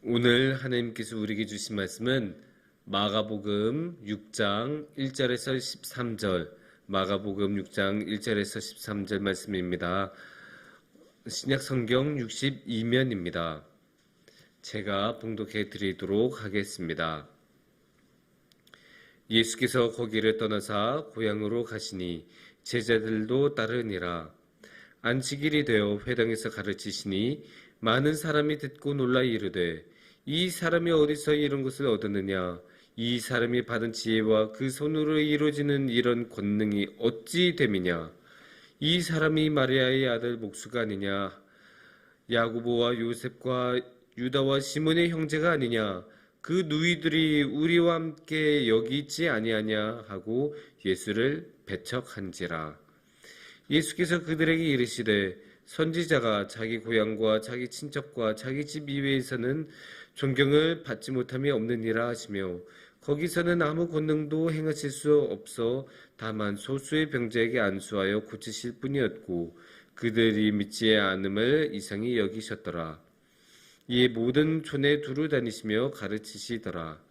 오늘 하나님께서 우리에게 주신 말씀은 마가복음 6장 1절에서 13절, 마가복음 6장 1절에서 13절 말씀입니다. 신약 성경 62면입니다. 제가 봉독해 드리도록 하겠습니다. 예수께서 거기를 떠나사 고향으로 가시니 제자들도 따르니라. 안식일이 되어 회당에서 가르치시니 많은 사람이 듣고 놀라 이르되 이 사람이 어디서 이런 것을 얻었느냐? 이 사람이 받은 지혜와 그 손으로 이루어지는 이런 권능이 어찌 됨이냐? 이 사람이 마리아의 아들 목수가 아니냐? 야고보와 요셉과 유다와 시몬의 형제가 아니냐? 그 누이들이 우리와 함께 여기 있지 아니하냐? 하고 예수를 배척한지라. 예수께서 그들에게 이르시되 선지자가 자기 고향과 자기 친척과 자기 집 이외에서는 존경을 받지 못함이 없느니라 하시며 거기서는 아무 권능도 행하실 수 없어 다만 소수의 병자에게 안수하여 고치실 뿐이었고 그들이 믿지 않음을 이상히 여기셨더라. 이에 모든 촌에 두루 다니시며 가르치시더라.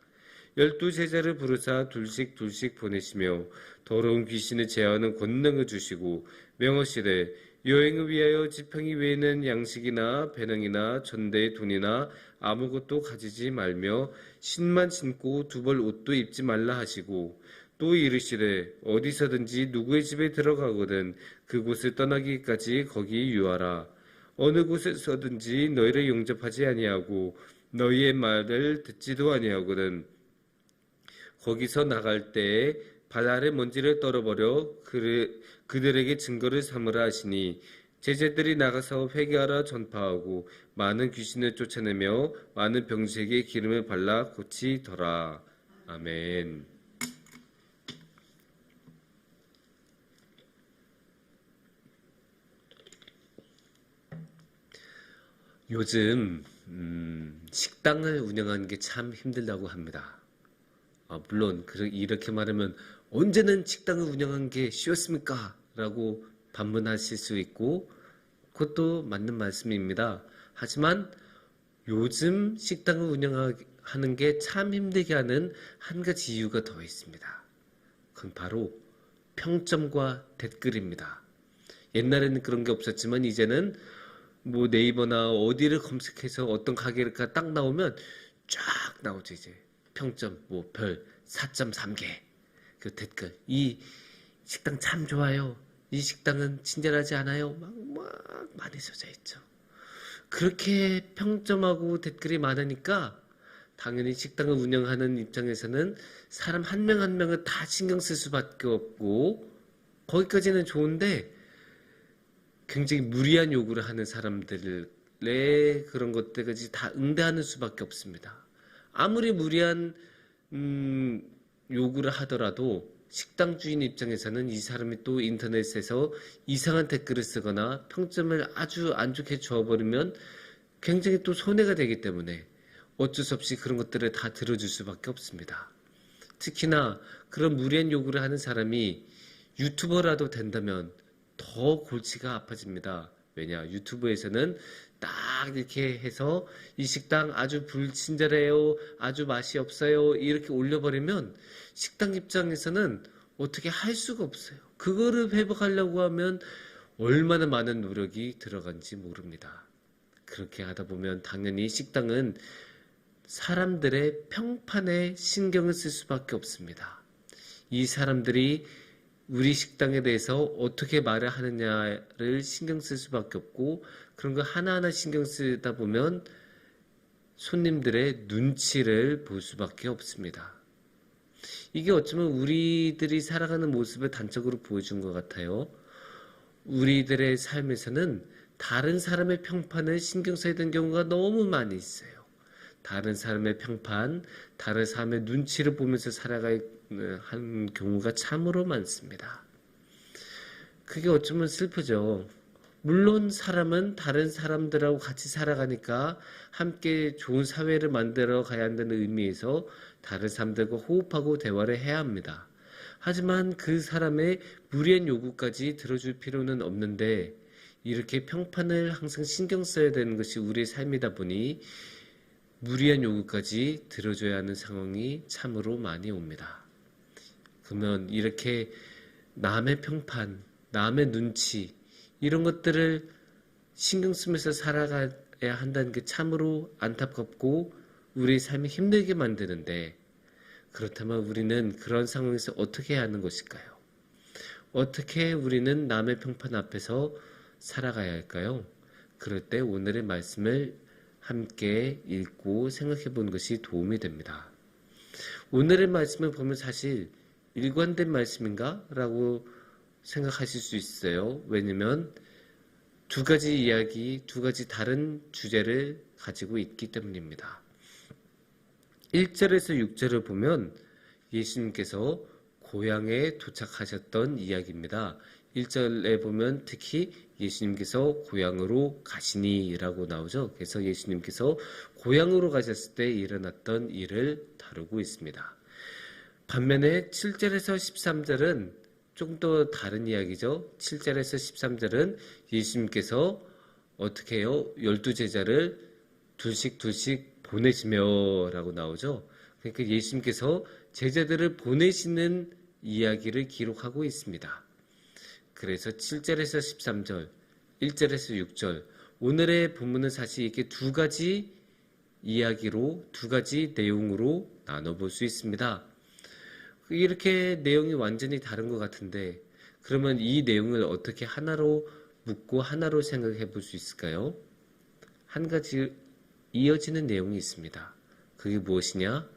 12 제자를 부르사 둘씩 보내시며 더러운 귀신을 제어하는 권능을 주시고 명하시되 여행을 위하여 지팡이 외에는 양식이나 배낭이나 전대의 돈이나 아무것도 가지지 말며 신만 신고 두 벌 옷도 입지 말라 하시고 또 이르시되 어디서든지 누구의 집에 들어가거든 그곳을 떠나기까지 거기 유하라. 어느 곳에서든지 너희를 용접하지 아니하고 너희의 말을 듣지도 아니하거든 거기서 나갈 때에 발 아래 먼지를 떨어버려 그들에게 증거를 삼으라 하시니 제자들이 나가서 회개하라 전파하고 많은 귀신을 쫓아내며 많은 병자에게 기름을 발라 고치더라. 아멘. 요즘 식당을 운영하는 게 참 힘들다고 합니다. 물론 이렇게 말하면 언제는 식당을 운영한 게 쉬웠습니까? 라고 반문하실 수 있고 그것도 맞는 말씀입니다. 하지만 요즘 식당을 운영하는 게 참 힘들게 하는 한 가지 이유가 더 있습니다. 그건 바로 평점과 댓글입니다. 옛날에는 그런 게 없었지만 이제는 뭐 네이버나 어디를 검색해서 어떤 가게가 딱 나오면 쫙 나오죠. 이제 평점 뭐 별 4.3개 그 댓글 이 식당 참 좋아요. 이 식당은 친절하지 않아요. 막 많이 써져 있죠. 그렇게 평점하고 댓글이 많으니까 당연히 식당을 운영하는 입장에서는 사람 한 명 한 명을 다 신경 쓸 수밖에 없고 거기까지는 좋은데 굉장히 무리한 요구를 하는 사람들의 그런 것들까지 다 응대하는 수밖에 없습니다. 아무리 무리한 요구를 하더라도 식당 주인 입장에서는 이 사람이 또 인터넷에서 이상한 댓글을 쓰거나 평점을 아주 안 좋게 줘버리면 굉장히 또 손해가 되기 때문에 어쩔 수 없이 그런 것들을 다 들어줄 수밖에 없습니다. 특히나 그런 무리한 요구를 하는 사람이 유튜버라도 된다면 더 골치가 아파집니다. 왜냐? 유튜브에서는 딱 이렇게 해서 이 식당 아주 불친절해요, 아주 맛이 없어요 이렇게 올려버리면 식당 입장에서는 어떻게 할 수가 없어요. 그거를 회복하려고 하면 얼마나 많은 노력이 들어간지 모릅니다. 그렇게 하다 보면 당연히 식당은 사람들의 평판에 신경을 쓸 수밖에 없습니다. 이 사람들이 우리 식당에 대해서 어떻게 말을 하느냐를 신경 쓸 수밖에 없고 그런 거 하나하나 신경 쓰다 보면 손님들의 눈치를 볼 수밖에 없습니다. 이게 어쩌면 우리들이 살아가는 모습을 단적으로 보여준 것 같아요. 우리들의 삶에서는 다른 사람의 평판을 신경 써야 되는 경우가 너무 많이 있어요. 다른 사람의 평판, 다른 사람의 눈치를 보면서 살아가는 경우가 참으로 많습니다. 그게 어쩌면 슬프죠. 물론 사람은 다른 사람들하고 같이 살아가니까 함께 좋은 사회를 만들어 가야 한다는 의미에서 다른 사람들과 호흡하고 대화를 해야 합니다. 하지만 그 사람의 무리한 요구까지 들어줄 필요는 없는데 이렇게 평판을 항상 신경 써야 되는 것이 우리의 삶이다 보니 무리한 요구까지 들어줘야 하는 상황이 참으로 많이 옵니다. 그러면 이렇게 남의 평판, 남의 눈치 이런 것들을 신경 쓰면서 살아가야 한다는 게 참으로 안타깝고 우리 삶이 힘들게 만드는데, 그렇다면 우리는 그런 상황에서 어떻게 해야 하는 것일까요? 어떻게 우리는 남의 평판 앞에서 살아가야 할까요? 그럴 때 오늘의 말씀을 함께 읽고 생각해 보는 것이 도움이 됩니다. 오늘의 말씀을 보면 사실 일관된 말씀인가? 라고 생각하실 수 있어요. 왜냐면 두 가지 이야기, 두 가지 다른 주제를 가지고 있기 때문입니다. 1절에서 6절을 보면 예수님께서 고향에 도착하셨던 이야기입니다. 1절에 보면 특히 예수님께서 고향으로 가시니 라고 나오죠. 그래서 예수님께서 고향으로 가셨을 때 일어났던 일을 다루고 있습니다. 반면에 7절에서 13절은 조금 더 다른 이야기죠. 7절에서 13절은 예수님께서 어떻게 해요? 12제자를 둘씩 보내시며 라고 나오죠. 그러니까 예수님께서 제자들을 보내시는 이야기를 기록하고 있습니다. 그래서 7절에서 13절, 1절에서 6절, 오늘의 본문은 사실 이렇게 두 가지 이야기로, 두 가지 내용으로 나눠볼 수 있습니다. 이렇게 내용이 완전히 다른 것 같은데, 그러면 이 내용을 어떻게 하나로 묶고 하나로 생각해 볼 수 있을까요? 한 가지 이어지는 내용이 있습니다. 그게 무엇이냐?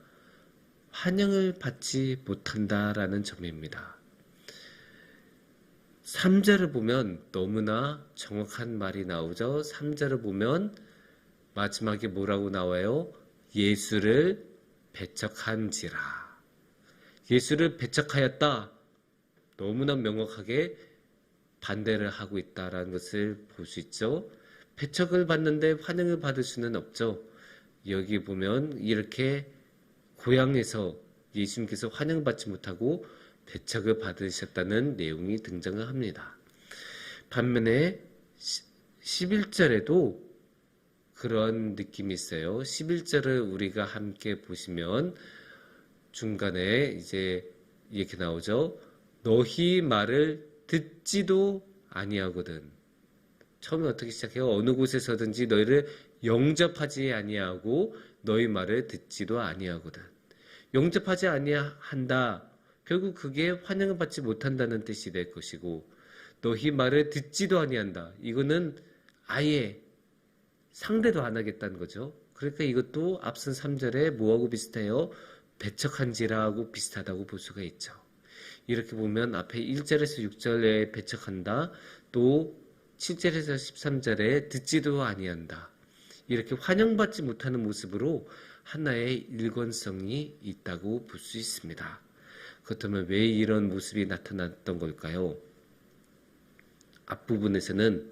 환영을 받지 못한다라는 점입니다. 3절을 보면 너무나 정확한 말이 나오죠. 3절을 보면 마지막에 뭐라고 나와요? 예수를 배척한지라. 예수를 배척하였다. 너무나 명확하게 반대를 하고 있다라는 것을 볼 수 있죠. 배척을 받는데 환영을 받을 수는 없죠. 여기 보면 이렇게 고향에서 예수님께서 환영받지 못하고 배척을 받으셨다는 내용이 등장을 합니다. 반면에 11절에도 그런 느낌이 있어요. 11절을 우리가 함께 보시면 중간에 이제 이렇게 나오죠. 너희 말을 듣지도 아니하거든. 처음에 어떻게 시작해요? 어느 곳에서든지 너희를 영접하지 아니하고 너희 말을 듣지도 아니하거든. 영접하지 아니한다. 결국 그게 환영을 받지 못한다는 뜻이 될 것이고, 너희 말을 듣지도 아니한다. 이거는 아예 상대도 안 하겠다는 거죠. 그러니까 이것도 앞선 3절에 뭐하고 비슷해요? 배척한지라고 비슷하다고 볼 수가 있죠. 이렇게 보면 앞에 1절에서 6절에 배척한다. 또 7절에서 13절에 듣지도 아니한다. 이렇게 환영받지 못하는 모습으로 하나의 일관성이 있다고 볼 수 있습니다. 그렇다면 왜 이런 모습이 나타났던 걸까요? 앞부분에서는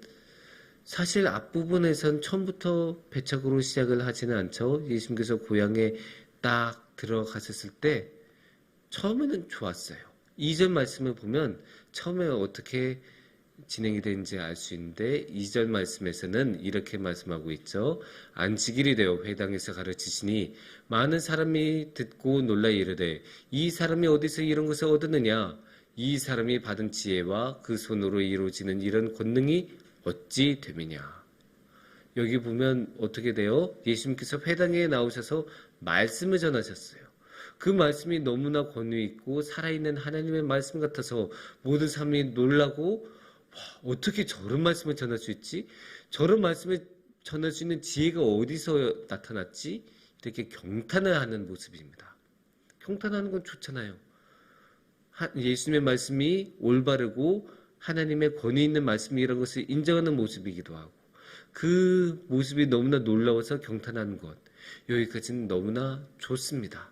사실 앞부분에선 처음부터 배척으로 시작을 하지는 않죠. 예수님께서 고향에 딱 들어가셨을 때 처음에는 좋았어요. 2절 말씀을 보면 처음에 어떻게 진행이 되는지 알 수 있는데 2절 말씀에서는 이렇게 말씀하고 있죠. 안식일이 되어 회당에서 가르치시니 많은 사람이 듣고 놀라 이르되 이 사람이 어디서 이런 것을 얻었느냐? 이 사람이 받은 지혜와 그 손으로 이루어지는 이런 권능이 어찌 됨이냐? 여기 보면 어떻게 돼요? 예수님께서 회당에 나오셔서 말씀을 전하셨어요. 그 말씀이 너무나 권위 있고 살아있는 하나님의 말씀 같아서 모든 사람이 놀라고 어떻게 저런 말씀을 전할 수 있지? 저런 말씀을 전할 수 있는 지혜가 어디서 나타났지? 이렇게 경탄을 하는 모습입니다. 경탄하는 건 좋잖아요. 예수님의 말씀이 올바르고 하나님의 권위 있는 말씀이라는 것을 인정하는 모습이기도 하고 그 모습이 너무나 놀라워서 경탄하는 것, 여기까지는 너무나 좋습니다.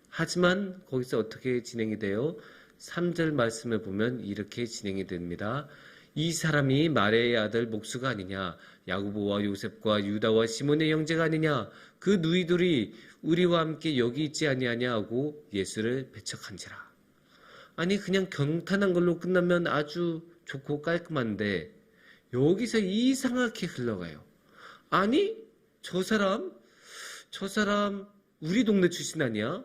하지만 거기서 어떻게 진행이 돼요? 3절 말씀을 보면 이렇게 진행이 됩니다. 이 사람이 마리아의 아들 목수가 아니냐? 야고보와 요셉과 유다와 시몬의 형제가 아니냐? 그 누이들이 우리와 함께 여기 있지 아니하냐 하고 예수를 배척한지라. 아니 그냥 경탄한 걸로 끝나면 아주 좋고 깔끔한데 여기서 이상하게 흘러가요. 아니 저 사람 저 사람 우리 동네 출신 아니야?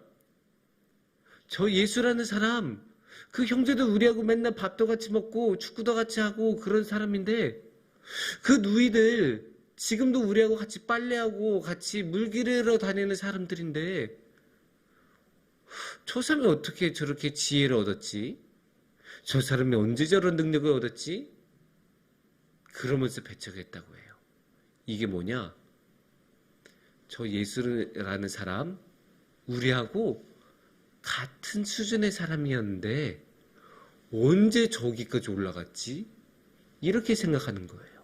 저 예수라는 사람, 그 형제도 우리하고 맨날 밥도 같이 먹고 축구도 같이 하고 그런 사람인데 그 누이들 지금도 우리하고 같이 빨래하고 같이 물 기르러 다니는 사람들인데 저 사람이 어떻게 저렇게 지혜를 얻었지? 저 사람이 언제 저런 능력을 얻었지? 그러면서 배척했다고 해요. 이게 뭐냐? 저 예수라는 사람, 우리하고 같은 수준의 사람이었는데 언제 저기까지 올라갔지? 이렇게 생각하는 거예요.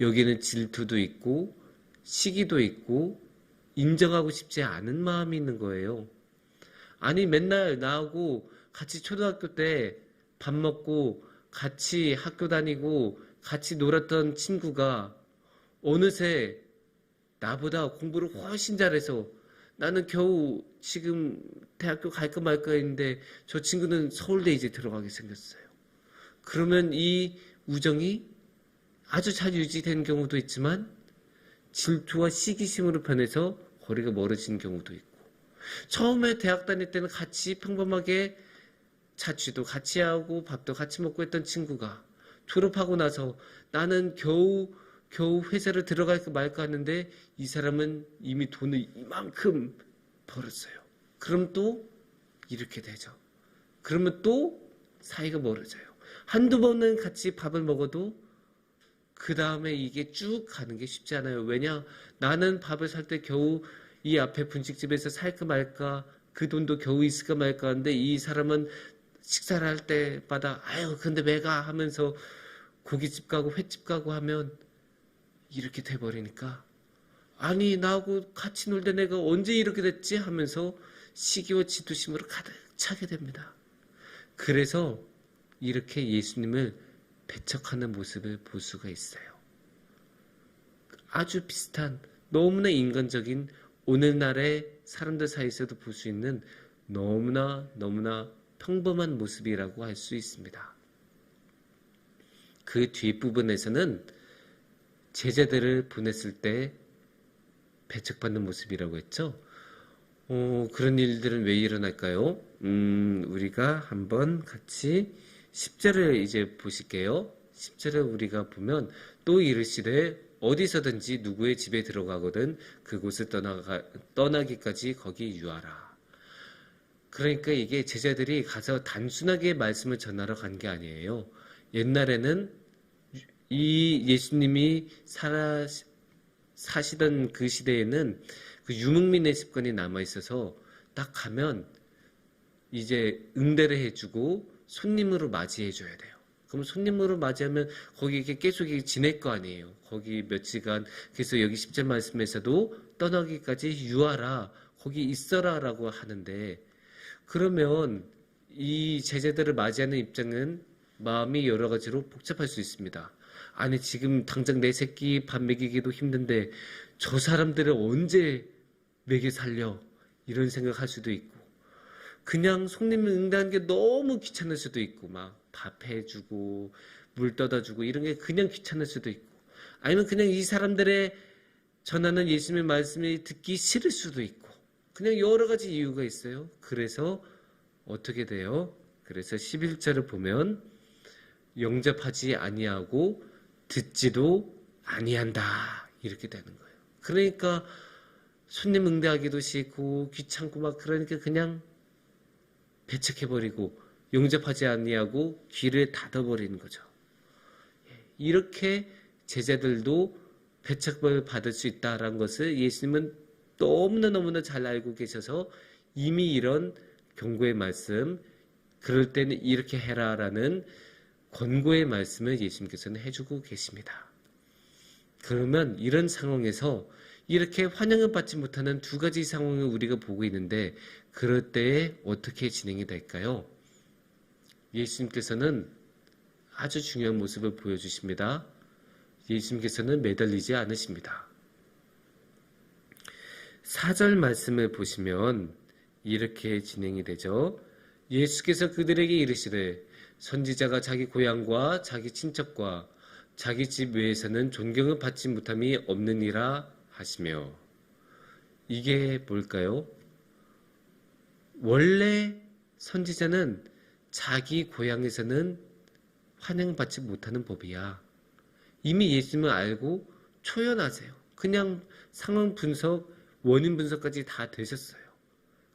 여기는 질투도 있고 시기도 있고 인정하고 싶지 않은 마음이 있는 거예요. 아니 맨날 나하고 같이 초등학교 때 밥 먹고 같이 학교 다니고 같이 놀았던 친구가 어느새 나보다 공부를 훨씬 잘해서 나는 겨우 지금 대학교 갈까 말까 했는데 저 친구는 서울대 이제 들어가게 생겼어요. 그러면 이 우정이 아주 잘 유지된 경우도 있지만 질투와 시기심으로 변해서 거리가 멀어지는 경우도 있고 처음에 대학 다닐 때는 같이 평범하게 자취도 같이 하고 밥도 같이 먹고 했던 친구가 졸업하고 나서 나는 겨우 회사를 들어갈까 말까 하는데 이 사람은 이미 돈을 이만큼 벌었어요. 그럼 또 이렇게 되죠. 그러면 또 사이가 멀어져요. 한두 번은 같이 밥을 먹어도 그 다음에 이게 쭉 가는 게 쉽지 않아요. 왜냐? 나는 밥을 살 때 겨우 이 앞에 분식집에서 살까 말까 그 돈도 겨우 있을까 말까 하는데 이 사람은 식사를 할 때마다 아유 근데 왜가 하면서 고깃집 가고 횟집 가고 하면 이렇게 돼버리니까 아니 나하고 같이 놀 때 내가 언제 이렇게 됐지 하면서 시기와 질투심으로 가득 차게 됩니다. 그래서 이렇게 예수님을 배척하는 모습을 볼 수가 있어요. 아주 비슷한 너무나 인간적인 오늘날의 사람들 사이에서도 볼 수 있는 너무나 평범한 모습이라고 할 수 있습니다. 그 뒷부분에서는 제자들을 보냈을 때 배척받는 모습이라고 했죠. 그런 일들은 왜 일어날까요? 우리가 한번 같이 10절을 이제 보실게요. 10절을 우리가 보면 또 이르시되 어디서든지 누구의 집에 들어가거든 그곳을 떠나기까지 거기 유하라. 그러니까 이게 제자들이 가서 단순하게 말씀을 전하러 간 게 아니에요. 옛날에는 이 예수님이 사시던 그 시대에는 그 유목민의 습관이 남아있어서 딱 가면 이제 응대를 해주고 손님으로 맞이해줘야 돼요. 그럼 손님으로 맞이하면 거기 이렇게 계속 지낼 거 아니에요. 거기 며칠간. 그래서 여기 10절 말씀에서도 떠나기까지 유하라, 거기 있어라 라고 하는데 그러면 이 제자들을 맞이하는 입장은 마음이 여러 가지로 복잡할 수 있습니다. 아니 지금 당장 내 새끼 밥 먹이기도 힘든데 저 사람들을 언제 먹여 살려? 이런 생각할 수도 있고 그냥 손님 응대하는 게 너무 귀찮을 수도 있고 막 밥 해주고 물 떠다 주고 이런 게 그냥 귀찮을 수도 있고 아니면 그냥 이 사람들의 전하는 예수님의 말씀이 듣기 싫을 수도 있고 그냥 여러 가지 이유가 있어요. 그래서 어떻게 돼요? 그래서 11절을 보면 영접하지 아니하고 듣지도 아니한다 이렇게 되는 거예요. 그러니까 손님 응대하기도 싫고 귀찮고 막 그러니까 그냥 배척해버리고 영접하지 아니하고 귀를 닫아버리는 거죠. 이렇게 제자들도 배척을 받을 수 있다는 것을 예수님은 너무나 잘 알고 계셔서 이미 이런 경고의 말씀, 그럴 때는 이렇게 해라라는 권고의 말씀을 예수님께서는 해주고 계십니다. 그러면 이런 상황에서 이렇게 환영을 받지 못하는 두 가지 상황을 우리가 보고 있는데 그럴 때에 어떻게 진행이 될까요? 예수님께서는 아주 중요한 모습을 보여주십니다. 예수님께서는 매달리지 않으십니다. 4절 말씀을 보시면 이렇게 진행이 되죠. 예수께서 그들에게 이르시되 선지자가 자기 고향과 자기 친척과 자기 집 외에서는 존경을 받지 못함이 없느니라 하시며 이게 뭘까요? 원래 선지자는 자기 고향에서는 환영받지 못하는 법이야. 이미 예수님을 알고 초연하세요. 그냥 상황 분석, 원인 분석까지 다 되셨어요.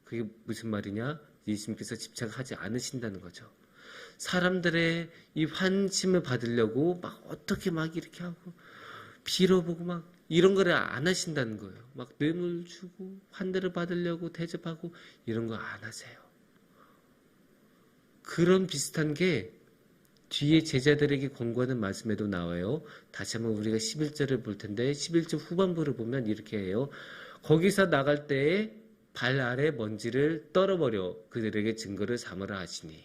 그게 무슨 말이냐? 예수님께서 집착하지 않으신다는 거죠. 사람들의 이 환심을 받으려고 막 어떻게 막 이렇게 하고 빌어보고 막 이런 거를 안 하신다는 거예요. 막 뇌물 주고 환대를 받으려고 대접하고 이런 거 안 하세요. 그런 비슷한 게 뒤에 제자들에게 권고하는 말씀에도 나와요. 다시 한번 우리가 11절을 볼 텐데 11절 후반부를 보면 이렇게 해요. 거기서 나갈 때에 발 아래 먼지를 떨어버려 그들에게 증거를 삼으라 하시니.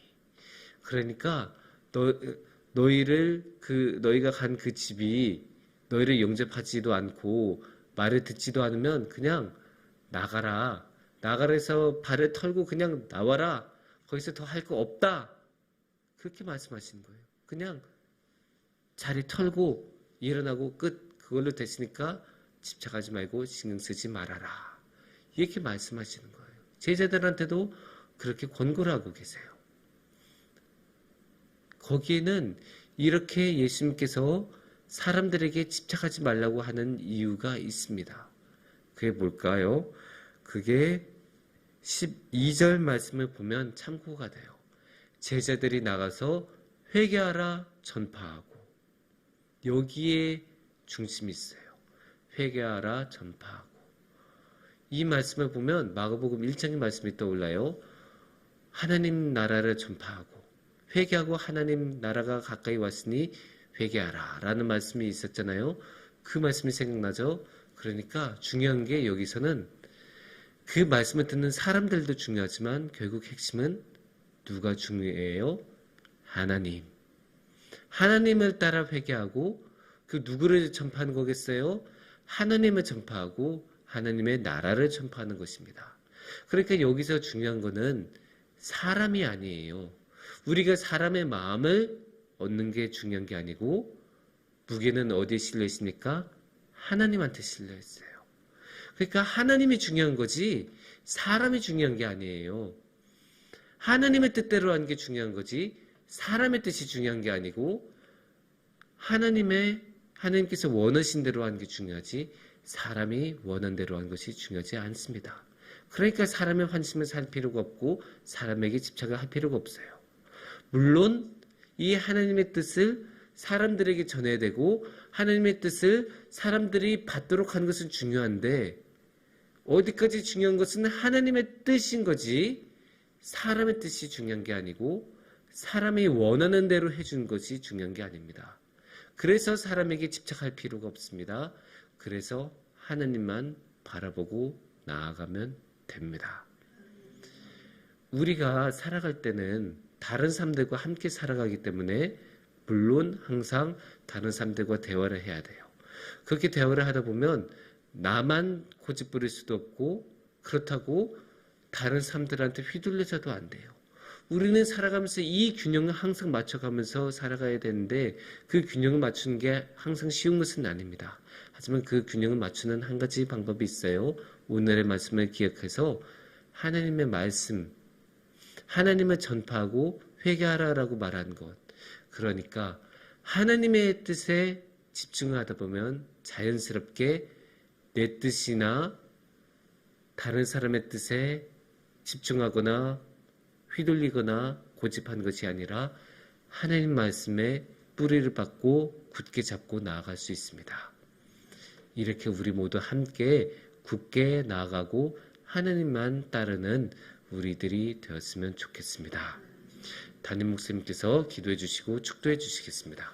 그러니까 너희가 간 그 집이 너희를 영접하지도 않고 말을 듣지도 않으면 그냥 나가라. 나가라해서 발을 털고 그냥 나와라. 거기서 더 할 거 없다. 그렇게 말씀하시는 거예요. 그냥 자리 털고 일어나고 끝. 그걸로 됐으니까 집착하지 말고 신경 쓰지 말아라. 이렇게 말씀하시는 거예요. 제자들한테도 그렇게 권고를 하고 계세요. 거기에는 이렇게 예수님께서 사람들에게 집착하지 말라고 하는 이유가 있습니다. 그게 뭘까요? 그게 12절 말씀을 보면 참고가 돼요. 제자들이 나가서 회개하라 전파하고, 여기에 중심이 있어요. 회개하라 전파하고. 이 말씀을 보면 마가복음 1장의 말씀이 떠올라요. 하나님 나라를 전파하고 회개하고 하나님 나라가 가까이 왔으니 회개하라 라는 말씀이 있었잖아요. 그 말씀이 생각나죠. 그러니까 중요한 게 여기서는 그 말씀을 듣는 사람들도 중요하지만 결국 핵심은 누가 중요해요? 하나님. 하나님을 따라 회개하고 그 누구를 전파하는 거겠어요? 하나님을 전파하고 하나님의 나라를 전파하는 것입니다. 그러니까 여기서 중요한 거는 사람이 아니에요. 우리가 사람의 마음을 얻는 게 중요한 게 아니고 무게는 어디에 실려 있습니까? 하나님한테 실려 있어요. 그러니까 하나님이 중요한 거지 사람이 중요한 게 아니에요. 하나님의 뜻대로 하는 게 중요한 거지 사람의 뜻이 중요한 게 아니고 하나님께서 원하신 대로 하는 게 중요하지 사람이 원한 대로 하는 것이 중요하지 않습니다. 그러니까 사람의 환심을 살 필요가 없고 사람에게 집착을 할 필요가 없어요. 물론 이 하나님의 뜻을 사람들에게 전해야 되고 하나님의 뜻을 사람들이 받도록 하는 것은 중요한데 어디까지 중요한 것은 하나님의 뜻인 거지 사람의 뜻이 중요한 게 아니고 사람이 원하는 대로 해준 것이 중요한 게 아닙니다. 그래서 사람에게 집착할 필요가 없습니다. 그래서 하나님만 바라보고 나아가면 됩니다. 우리가 살아갈 때는 다른 사람들과 함께 살아가기 때문에 물론 항상 다른 사람들과 대화를 해야 돼요. 그렇게 대화를 하다 보면 나만 고집 부릴 수도 없고 그렇다고 다른 사람들한테 휘둘려서도 안 돼요. 우리는 살아가면서 이 균형을 항상 맞춰가면서 살아가야 되는데 그 균형을 맞추는 게 항상 쉬운 것은 아닙니다. 하지만 그 균형을 맞추는 한 가지 방법이 있어요. 오늘의 말씀을 기억해서 하나님의 말씀, 하나님을 전파하고 회개하라라고 말한 것. 그러니까 하나님의 뜻에 집중을 하다 보면 자연스럽게 내 뜻이나 다른 사람의 뜻에 집중하거나 휘둘리거나 고집한 것이 아니라 하나님 말씀에 뿌리를 받고 굳게 잡고 나아갈 수 있습니다. 이렇게 우리 모두 함께 굳게 나아가고 하나님만 따르는 우리들이 되었으면 좋겠습니다. 담임 목사님께서 기도해 주시고 축도해 주시겠습니다.